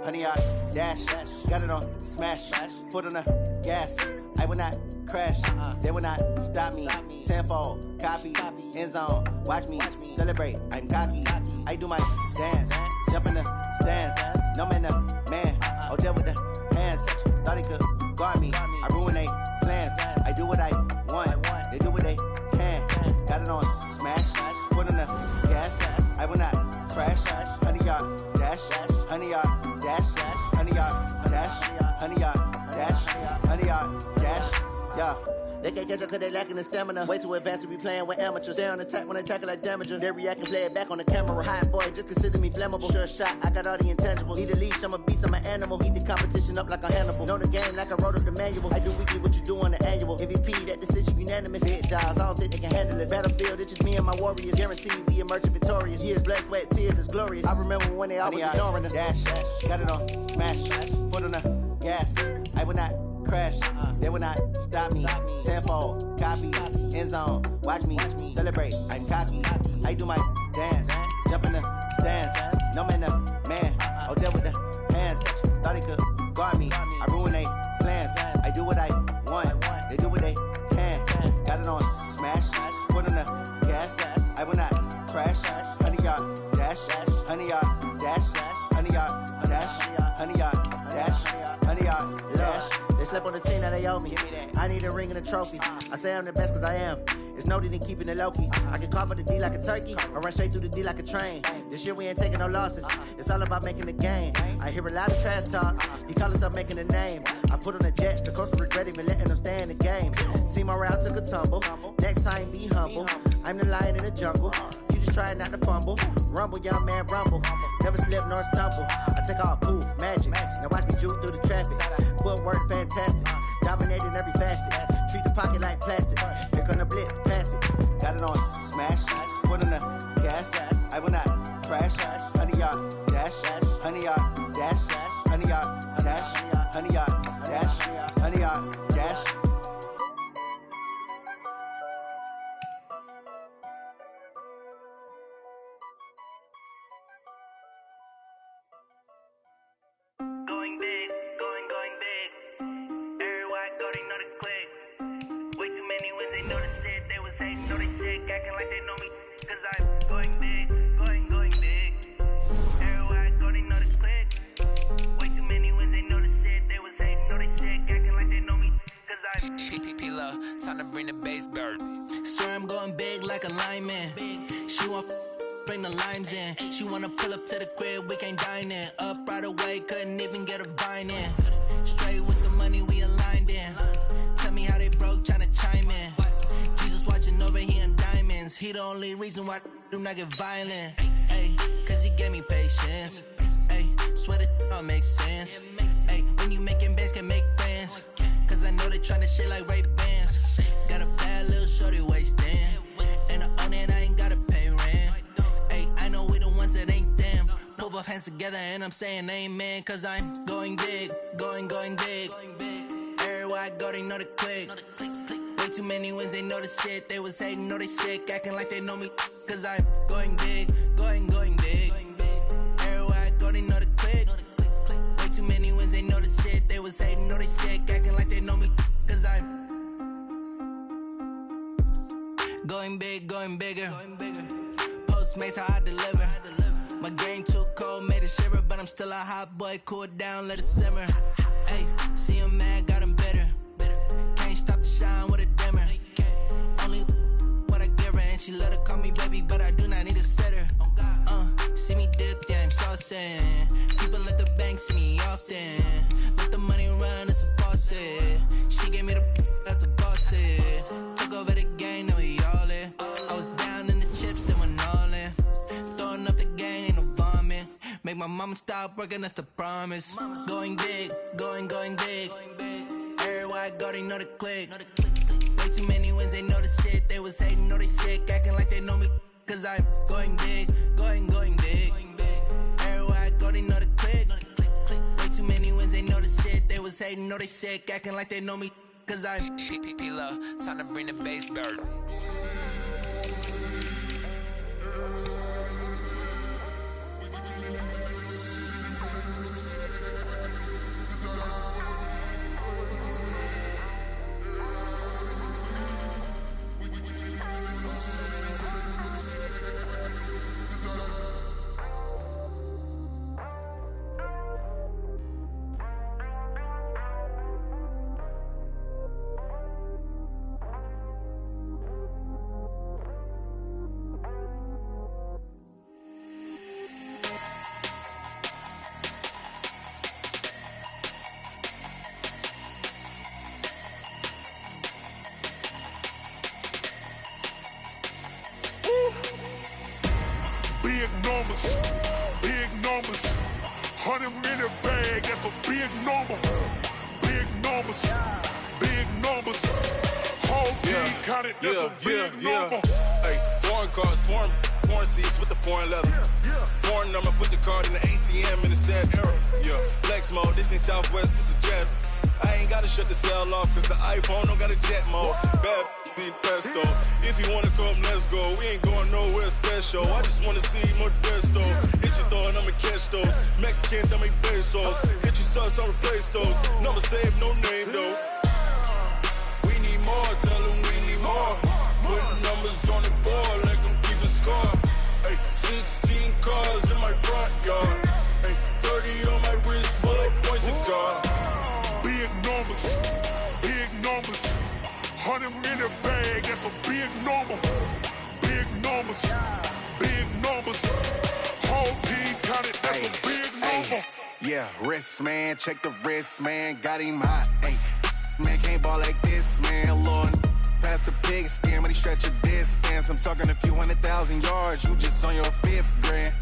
Honey, I dash, got it on smash, foot on the gas. I will not crash, they will not stop me. Tenfold, copy, end zone, watch me celebrate. I'm cocky, I do my dance, jump in the stands. No man, man, oh, there with the hands. Thought he could guard me, I ruin they plans. I do what I want, they do what they can. Got it on smash, foot on the gas. I will not crash, honey, y'all dash, honey, y'all dash, honey, y'all dash, honey, y'all dash, honey, y'all dash, yeah. They can't catch up cause they lacking the stamina. Way too advanced to be playing with amateurs. Stay on attack when I tackle like damager. They react and play it back on the camera. Hot boy, just consider me flammable. Sure shot, I got all the intangibles. Need a leash, I'm a beast, I'm an animal. Eat the competition up like a Hannibal. Know the game like I wrote up the manual. I do weekly what you do on the annual. MVP, that decision unanimous. Big jobs, I don't think they can handle it. Battlefield, it's just me and my warriors. Guaranteed we emerging victorious. Years, blood, sweat, tears, it's glorious. I remember when they always ignoring us. Dash, got it on smash, foot on the gas. I will not crash, they will not stop me. Tenfold, copy, end zone, watch me celebrate. I'm cocky, I do my dance, jump in the stands. No man, man, oh, there with the hands. Thought he could guard me, I ruin they plans. I do what I want, they do what they can. Got it on smash, foot on the gas. I will not crash, honey, y'all dash, honey, y'all dash, honey, y'all dash, honey, y'all dash, honey, y'all dash. They slept on the team that they owe me. I need a ring and a trophy. I say I'm the best cause I am. It's no need in keeping it low-key. I can carve up the D like a turkey or run straight through the D like a train. This year we ain't taking no losses. It's all about making the game. I hear a lot of trash talk. He call himself making a name. I put on the Jets. The coach will regret even letting them stay in the game. Team morale took a tumble. Next time be humble. I'm the lion in the jungle. You just trying not to fumble. Rumble, young man, rumble. Never slip nor stumble. I take off, poof, magic. Now watch me juke through the traffic. Footwork fantastic. Dominating every facet. Treat the pocket like plastic. Here come the blitz, pass it. Got it on smash. Foot on the gas. I will not crash. Honey, y'all dash. Honey, y'all dash. Honey, y'all dash. Honey, y'all dash. Honey, y'all dash. Going big, going big. Everywhere I go, they know the click. Way too many wins, they know the shit. They was hating, know they sick, acting like they know me. Cause I'm going big, going big. Everywhere I go, they know the click. Way too many wins, they know the shit. They was hating, know they sick, acting like they know me. Cause I'm P-P-P-Lo, time to bring the bass back. Swear I'm going big like a lineman. She want bring the limes in. She wanna pull up to the crib, we can't dine in. Up right away, couldn't even get a vine in. Straight with the money we aligned in. Tell me how they broke, tryna chime in. Jesus watching over here in diamonds. He the only reason why I do not get violent. Ay, cause he gave me patience. Ay, swear that all makes sense. Ay, when you making bands, can make friends. Cause I know they tryna shit like Ray-Bans. Got a bad little shorty wasting. And I own it, I ain't gotta pay rent. Ay, I know we the ones that ain't them. Put both hands together and I'm saying amen. Cause I'm going big, going big. Everywhere I go, they know the click. Way too many wins, they know the shit. They was hating, know they sick, acting like they know me. Cause I'm going big, going big. Everywhere I go, they know the click. Way too many wins, they know the shit. They was hating, know they sick, acting like they know me. Cause I'm going big, going bigger. Postmates, how I deliver. My game too cold, made it shiver. But I'm still a hot boy, cool down, let it simmer. Hey, see him mad, got him bitter. Can't stop the shine with a dimmer. Only what I give her, and she let her call me baby, but I do not need a sitter. See me dip, yeah, I'm saucing. People at the bank see me often. Let the money run, it's a faucet. She gave me the that's a faucet. Took over the game, now we all in. I was down in the chips, then went all in. Throwing up the gang, ain't no vomit. Make my mama stop working, that's the promise. Going big, going big. Everywhere I go, they know the click. Way too many wins, they know the shit. They was hating, know they sick, acting like they know me. Cause I'm going big, going big. Everywhere I go, they know the click. Way too many wins, they know the shit. They was hating, even know they sick, acting like they know me, cause I'm P-P-P-P-Lo, time to bring the bass bird. Big numbers, 100-minute bag, that's a big number. Big numbers, whole team counted, that's a big number. Hey, foreign cars, foreign seats with the foreign leather. Foreign number, put the card in the ATM in the sad era. Yeah, flex mode, this ain't Southwest, this is jet. I ain't gotta shut the cell off, cause the iPhone don't got a jet mode. Bad need pesto. If you wanna come, let's go. We ain't going nowhere special. I just wanna see Modesto. Hit your throw and I'ma catch those. Mexican, dummy pesos. Hit your sauce, I'll replace those. Number saved, no name though. We need more, tell them we need more. Put numbers on the board, let them keep the score. Hey, 16 cars in my front yard. Hey, 30 on my wrist, bullet pointed car. Big numbers, 100-minute bag, that's a big number. Big numbers, whole team counted, that's a big number. Yeah, wrist man, check the wrist man, got him hot. Ay, man can't ball like this, man. Lord, past the pig skin when he stretch a distance. I'm talking a few 100,000 yards, you just on your 5th grand.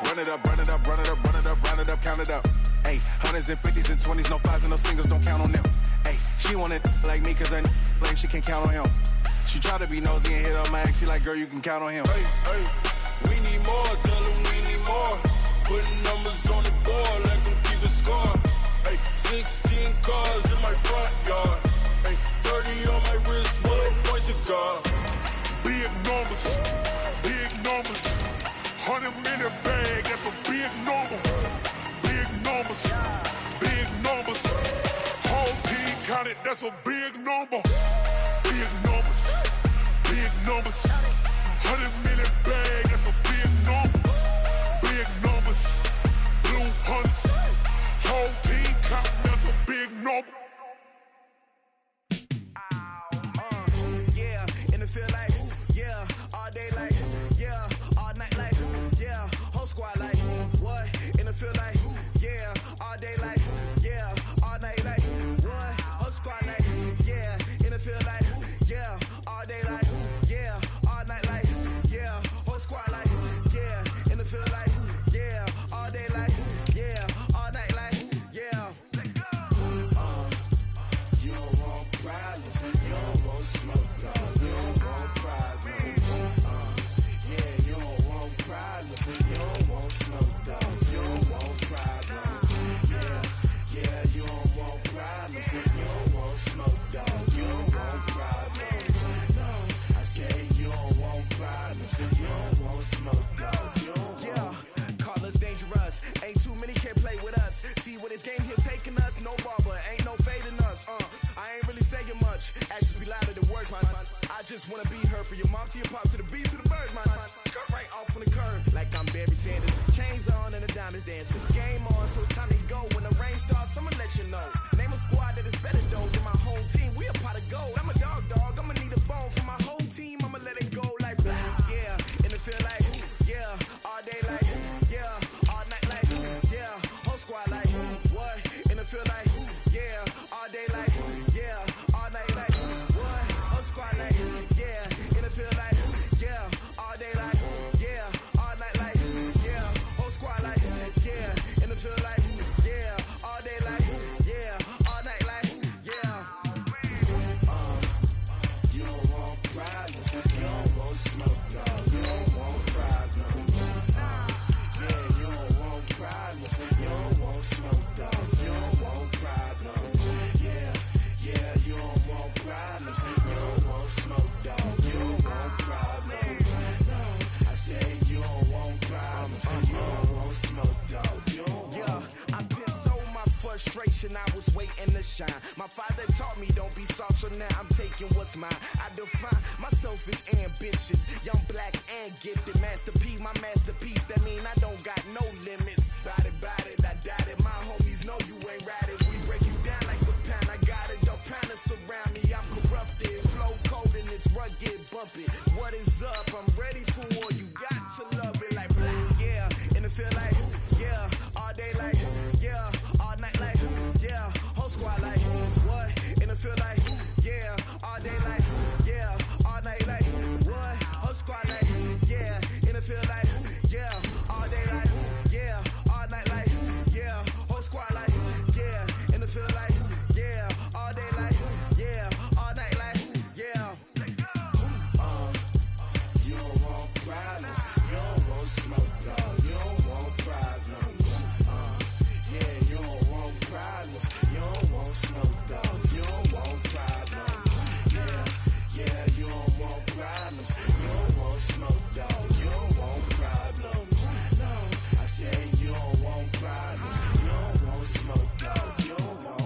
Run it up, count it up. Ay, hundreds and 50s and 20s, no 5s and no singles, don't count on them. Ay, she want it like me, cause I like she can't count on him. She try to be nosy and hit on my ex, she like, girl, you can count on him. Hey, we need more, tell them we need more. Putting numbers on the board, let them keep the score. Hey, 16 cars in my front yard. Hey, 30 on my wrist, bullet pointed car. Big numbers, 100-minute bag, that's a big number. Big numbers, whole team counted, that's a big number. Big numbers, 100-minute bag, that's a big number. Big numbers, blue hunts, whole team counting, that's a big number. Yeah, in the field like, yeah, all day like, yeah, all night like, yeah, whole squad like, what? In the field like, yeah, all day like, yeah, all night like, what? Whole squad like, yeah, in the field like, yeah, all day like, yeah, all night like, yeah, whole squad like, yeah, in the field like, yeah, all day like, yeah, all night like, yeah. You don't want problems, you don't want smoke, dog. You don't want problems. Yeah, you don't want problems, you don't want smoke, dog. You don't want problems. Yeah, you don't want problems, you don't want smoke, dog. You don't want problems. No, I say you don't want problems, you don't want smoke, dog. You don't yeah, call us dangerous. Ain't too many can play with us. See what this game here taking us. No barber, ain't no fading us. I ain't really saying much. Actions be louder than words, man. I just wanna be heard for your mom to your pop to the beat to the birds, man. Cut right off on the curb like I'm Barry Sanders. Chains on and the diamonds dancing. Game on, so it's time to go. When the rain starts, I'ma let you know. Name a squad that is better though than my whole team. We a pot of gold. I'm a dog. I'ma need a bone for my whole team. I'ma let it go like yeah. In the field like yeah. All day like yeah. All night like yeah. Whole squad like what? In the field like yeah. All day like yeah. All night like what? Whole squad like yeah. In the field like yeah. All day like yeah. All night like yeah. Whole squad like yeah. In the field like yeah. All day like yeah. All night like yeah. frustration, I was waiting to shine. My father taught me don't be soft, so now I'm taking what's mine. I define myself as ambitious, young, black, and gifted. Master P, my masterpiece, that mean I don't got no limits. Bout it, I doubt it. My homies know you ain't ratted. We break you down like a pound. I got it, don't pound it surround me. I'm corrupted, flow cold and it's rugged, bump it. What is up? I'm ready for war. You got to love it like yeah, and it feel like yeah, all day like yeah, all night like yeah, whole squad like what? And it feel like yeah, all day like yeah, all night like what? Whole squad like yeah, and it feel like yeah, all day like yeah, all night like yeah, whole squad like yeah, and it feel like yeah, all day like yeah, all night like yeah. You don't want problems, you don't want smoke, dog. You don't want problems. Yeah, you don't want problems, you don't want smoke, dog. You don't want problems. Yeah, you don't want problems, you don't want smoke, dog. You don't want problems. No, I said you don't want problems, you don't want smoke, dog. You don't want.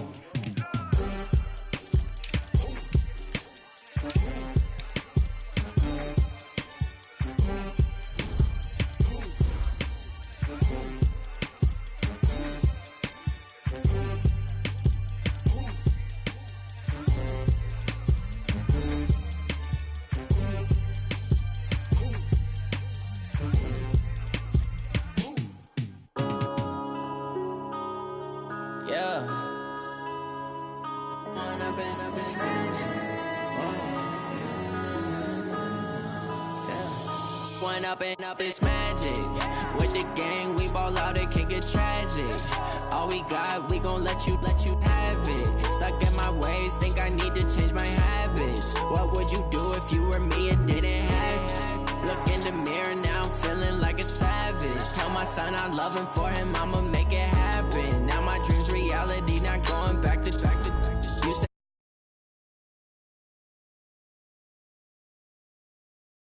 Up this magic. With the gang, we ball out, it can get tragic. All we got, we gon' let you have it. Stuck in my ways, think I need to change my habits. What would you do if you were me and didn't have it? Look in the mirror, now I'm feeling like a savage. Tell my son I love him, for him I'ma make